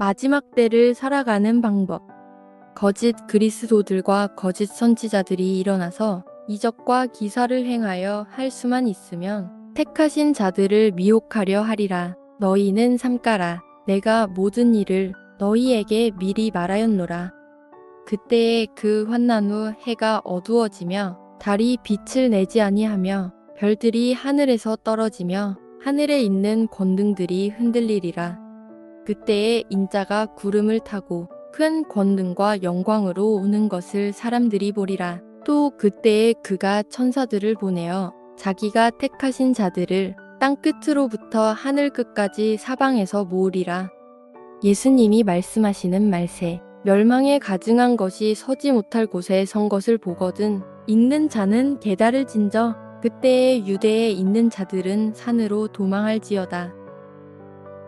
마지막 때를 살아가는 방법. 거짓 그리스도들과 거짓 선지자들이 일어나서 이적과 기사를 행하여 할 수만 있으면 택하신 자들을 미혹하려 하리라. 너희는 삼가라. 내가 모든 일을 너희에게 미리 말하였노라. 그때에 그 환난 후 해가 어두워지며 달이 빛을 내지 아니하며 별들이 하늘에서 떨어지며 하늘에 있는 권등들이 흔들리리라. 그때에 인자가 구름을 타고 큰 권능과 영광으로 오는 것을 사람들이 보리라. 또 그때에 그가 천사들을 보내어 자기가 택하신 자들을 땅 끝으로부터 하늘 끝까지 사방에서 모으리라. 예수님이 말씀하시는 말세. 멸망에 가증한 것이 서지 못할 곳에 선 것을 보거든 읽는 자는 게다를 진저. 그때에 유대에 있는 자들은 산으로 도망할지어다.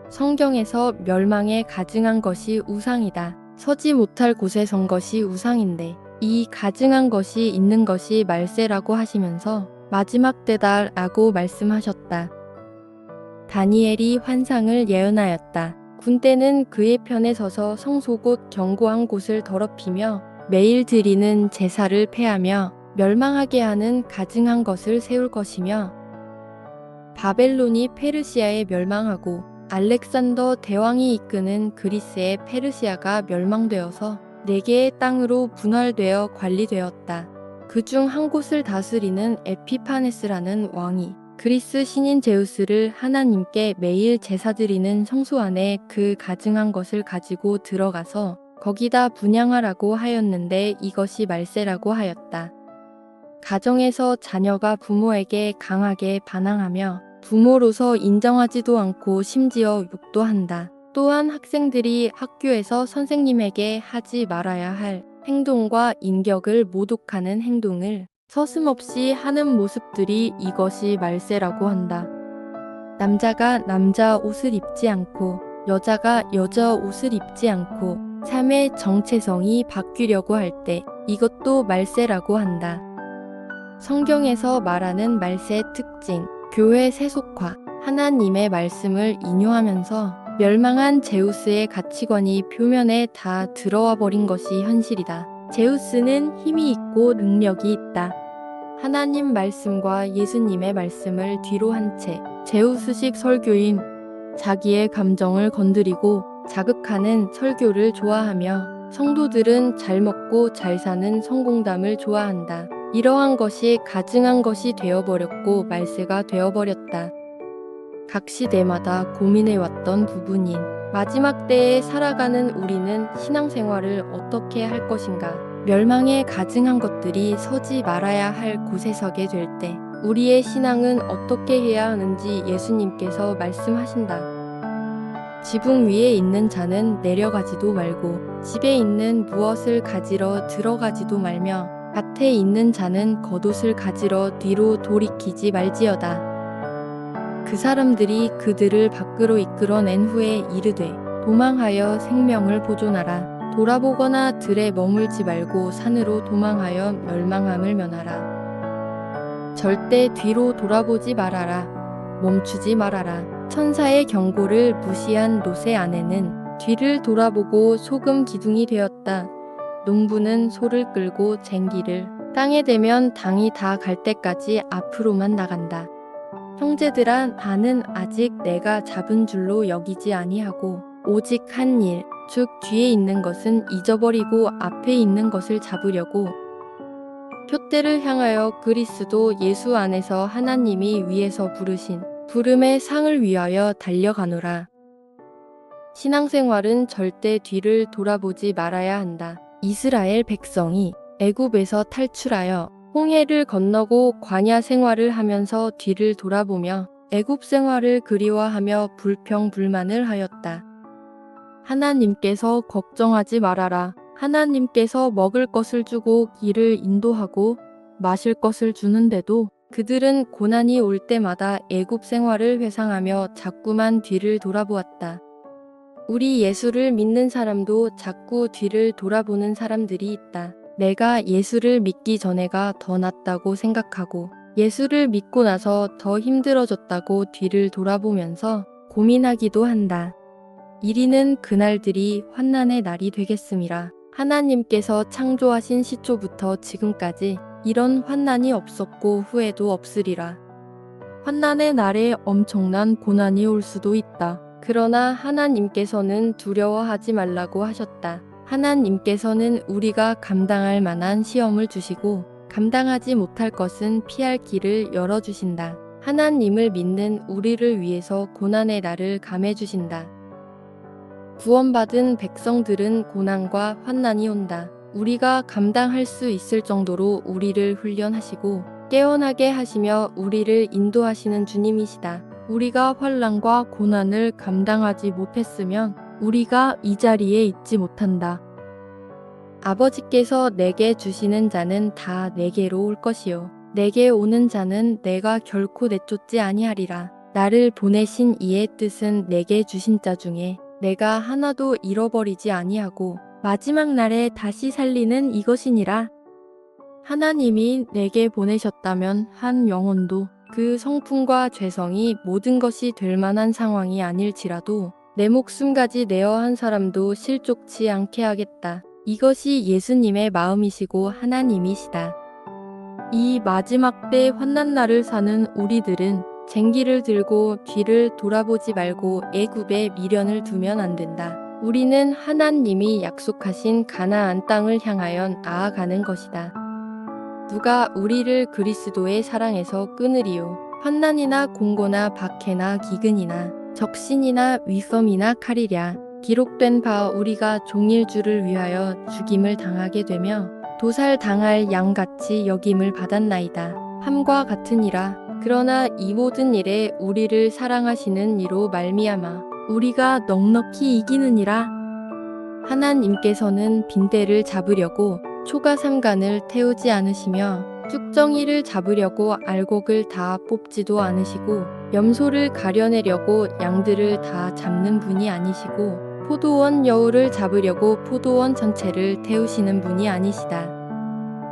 성경에서 멸망에 가증한 것이 우상이다. 서지 못할 곳에 선 것이 우상인데 이 가증한 것이 있는 것이 말세라고 하시면서 마지막 때다 라고 말씀하셨다. 다니엘이 환상을 예언하였다. 군대는 그의 편에 서서 성소 곧 견고한 곳을 더럽히며 매일 드리는 제사를 폐하며 멸망하게 하는 가증한 것을 세울 것이며 바벨론이 페르시아에 멸망하고 알렉산더 대왕이 이끄는 그리스의 페르시아가 멸망되어서 4개의 땅으로 분할되어 관리되었다. 그중 한 곳을 다스리는 에피파네스라는 왕이 그리스 신인 제우스를 하나님께 매일 제사드리는 성소 안에 그 가증한 것을 가지고 들어가서 거기다 분향하라고 하였는데 이것이 말세라고 하였다. 가정에서 자녀가 부모에게 강하게 반항하며 부모로서 인정하지도 않고 심지어 욕도 한다. 또한 학생들이 학교에서 선생님에게 하지 말아야 할 행동과 인격을 모독하는 행동을 서슴없이 하는 모습들이 이것이 말세라고 한다. 남자가 남자 옷을 입지 않고 여자가 여자 옷을 입지 않고 삶의 정체성이 바뀌려고 할 때 이것도 말세라고 한다. 성경에서 말하는 말세의 특징, 교회 세속화, 하나님의 말씀을 인용하면서 멸망한 제우스의 가치관이 표면에 다 들어와 버린 것이 현실이다. 제우스는 힘이 있고 능력이 있다. 하나님 말씀과 예수님의 말씀을 뒤로 한 채 제우스식 설교인 자기의 감정을 건드리고 자극하는 설교를 좋아하며 성도들은 잘 먹고 잘 사는 성공담을 좋아한다. 이러한 것이 가증한 것이 되어버렸고 말세가 되어버렸다. 각 시대마다 고민해왔던 부분인 마지막 때에 살아가는 우리는 신앙생활을 어떻게 할 것인가? 멸망에 가증한 것들이 서지 말아야 할 곳에 서게 될 때 우리의 신앙은 어떻게 해야 하는지 예수님께서 말씀하신다. 지붕 위에 있는 자는 내려가지도 말고 집에 있는 무엇을 가지러 들어가지도 말며 밭에 있는 자는 겉옷을 가지러 뒤로 돌이키지 말지어다. 그 사람들이 그들을 밖으로 이끌어낸 후에 이르되 도망하여 생명을 보존하라. 돌아보거나 들에 머물지 말고 산으로 도망하여 멸망함을 면하라. 절대 뒤로 돌아보지 말아라. 멈추지 말아라. 천사의 경고를 무시한 롯의 아내는 뒤를 돌아보고 소금 기둥이 되었다. 농부는 소를 끌고 쟁기를 땅에 대면 당이 다 갈 때까지 앞으로만 나간다. 형제들아, 나는 아직 내가 잡은 줄로 여기지 아니하고 오직 한 일, 즉 뒤에 있는 것은 잊어버리고 앞에 있는 것을 잡으려고 표대를 향하여 그리스도 예수 안에서 하나님이 위에서 부르신 부름의 상을 위하여 달려가노라. 신앙생활은 절대 뒤를 돌아보지 말아야 한다. 이스라엘 백성이 애굽에서 탈출하여 홍해를 건너고 광야 생활을 하면서 뒤를 돌아보며 애굽 생활을 그리워하며 불평불만을 하였다. 하나님께서 걱정하지 말아라. 하나님께서 먹을 것을 주고 길을 인도하고 마실 것을 주는데도 그들은 고난이 올 때마다 애굽 생활을 회상하며 자꾸만 뒤를 돌아보았다. 우리 예수를 믿는 사람도 자꾸 뒤를 돌아보는 사람들이 있다. 내가 예수를 믿기 전에가 더 낫다고 생각하고 예수를 믿고 나서 더 힘들어졌다고 뒤를 돌아보면서 고민하기도 한다. 이리는 그날들이 환난의 날이 되겠음이라. 하나님께서 창조하신 시초부터 지금까지 이런 환난이 없었고 후에도 없으리라. 환난의 날에 엄청난 고난이 올 수도 있다. 그러나 하나님께서는 두려워하지 말라고 하셨다. 하나님께서는 우리가 감당할 만한 시험을 주시고 감당하지 못할 것은 피할 길을 열어주신다. 하나님을 믿는 우리를 위해서 고난의 날을 감해주신다. 구원받은 백성들은 고난과 환난이 온다. 우리가 감당할 수 있을 정도로 우리를 훈련하시고 깨어나게 하시며 우리를 인도하시는 주님이시다. 우리가 환난과 고난을 감당하지 못했으면 우리가 이 자리에 있지 못한다. 아버지께서 내게 주시는 자는 다 내게로 올 것이요 내게 오는 자는 내가 결코 내쫓지 아니하리라. 나를 보내신 이의 뜻은 내게 주신 자 중에 내가 하나도 잃어버리지 아니하고 마지막 날에 다시 살리는 이것이니라. 하나님이 내게 보내셨다면 한 영혼도 그 성품과 죄성이 모든 것이 될 만한 상황이 아닐지라도 내 목숨까지 내어 한 사람도 실족치 않게 하겠다. 이것이 예수님의 마음이시고 하나님이시다. 이 마지막 때 환난날을 사는 우리들은 쟁기를 들고 뒤를 돌아보지 말고 애굽에 미련을 두면 안 된다. 우리는 하나님이 약속하신 가나안 땅을 향하여 나아가는 것이다. 누가 우리를 그리스도의 사랑에서 끊으리요. 환난이나 공고나 박해나 기근이나 적신이나 위험이나 칼이랴. 기록된 바 우리가 종일주를 위하여 죽임을 당하게 되며 도살당할 양같이 여김을 받았나이다. 함과 같으니라. 그러나 이 모든 일에 우리를 사랑하시는 이로 말미암아 우리가 넉넉히 이기느니라. 하나님께서는 빈대를 잡으려고 초가 삼간을 태우지 않으시며 쭉정이를 잡으려고 알곡을 다 뽑지도 않으시고 염소를 가려내려고 양들을 다 잡는 분이 아니시고 포도원 여우를 잡으려고 포도원 전체를 태우시는 분이 아니시다.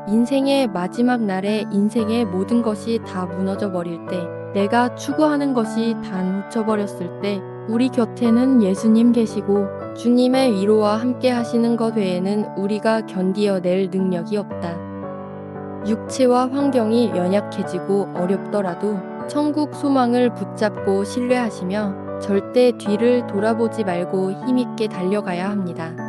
인생의 마지막 날에 인생의 모든 것이 다 무너져 버릴 때 내가 추구하는 것이 다 묻혀버렸을 때 우리 곁에는 예수님 계시고 주님의 위로와 함께 하시는 것 외에는 우리가 견디어낼 능력이 없다. 육체와 환경이 연약해지고 어렵더라도 천국 소망을 붙잡고 신뢰하시며 절대 뒤를 돌아보지 말고 힘있게 달려가야 합니다.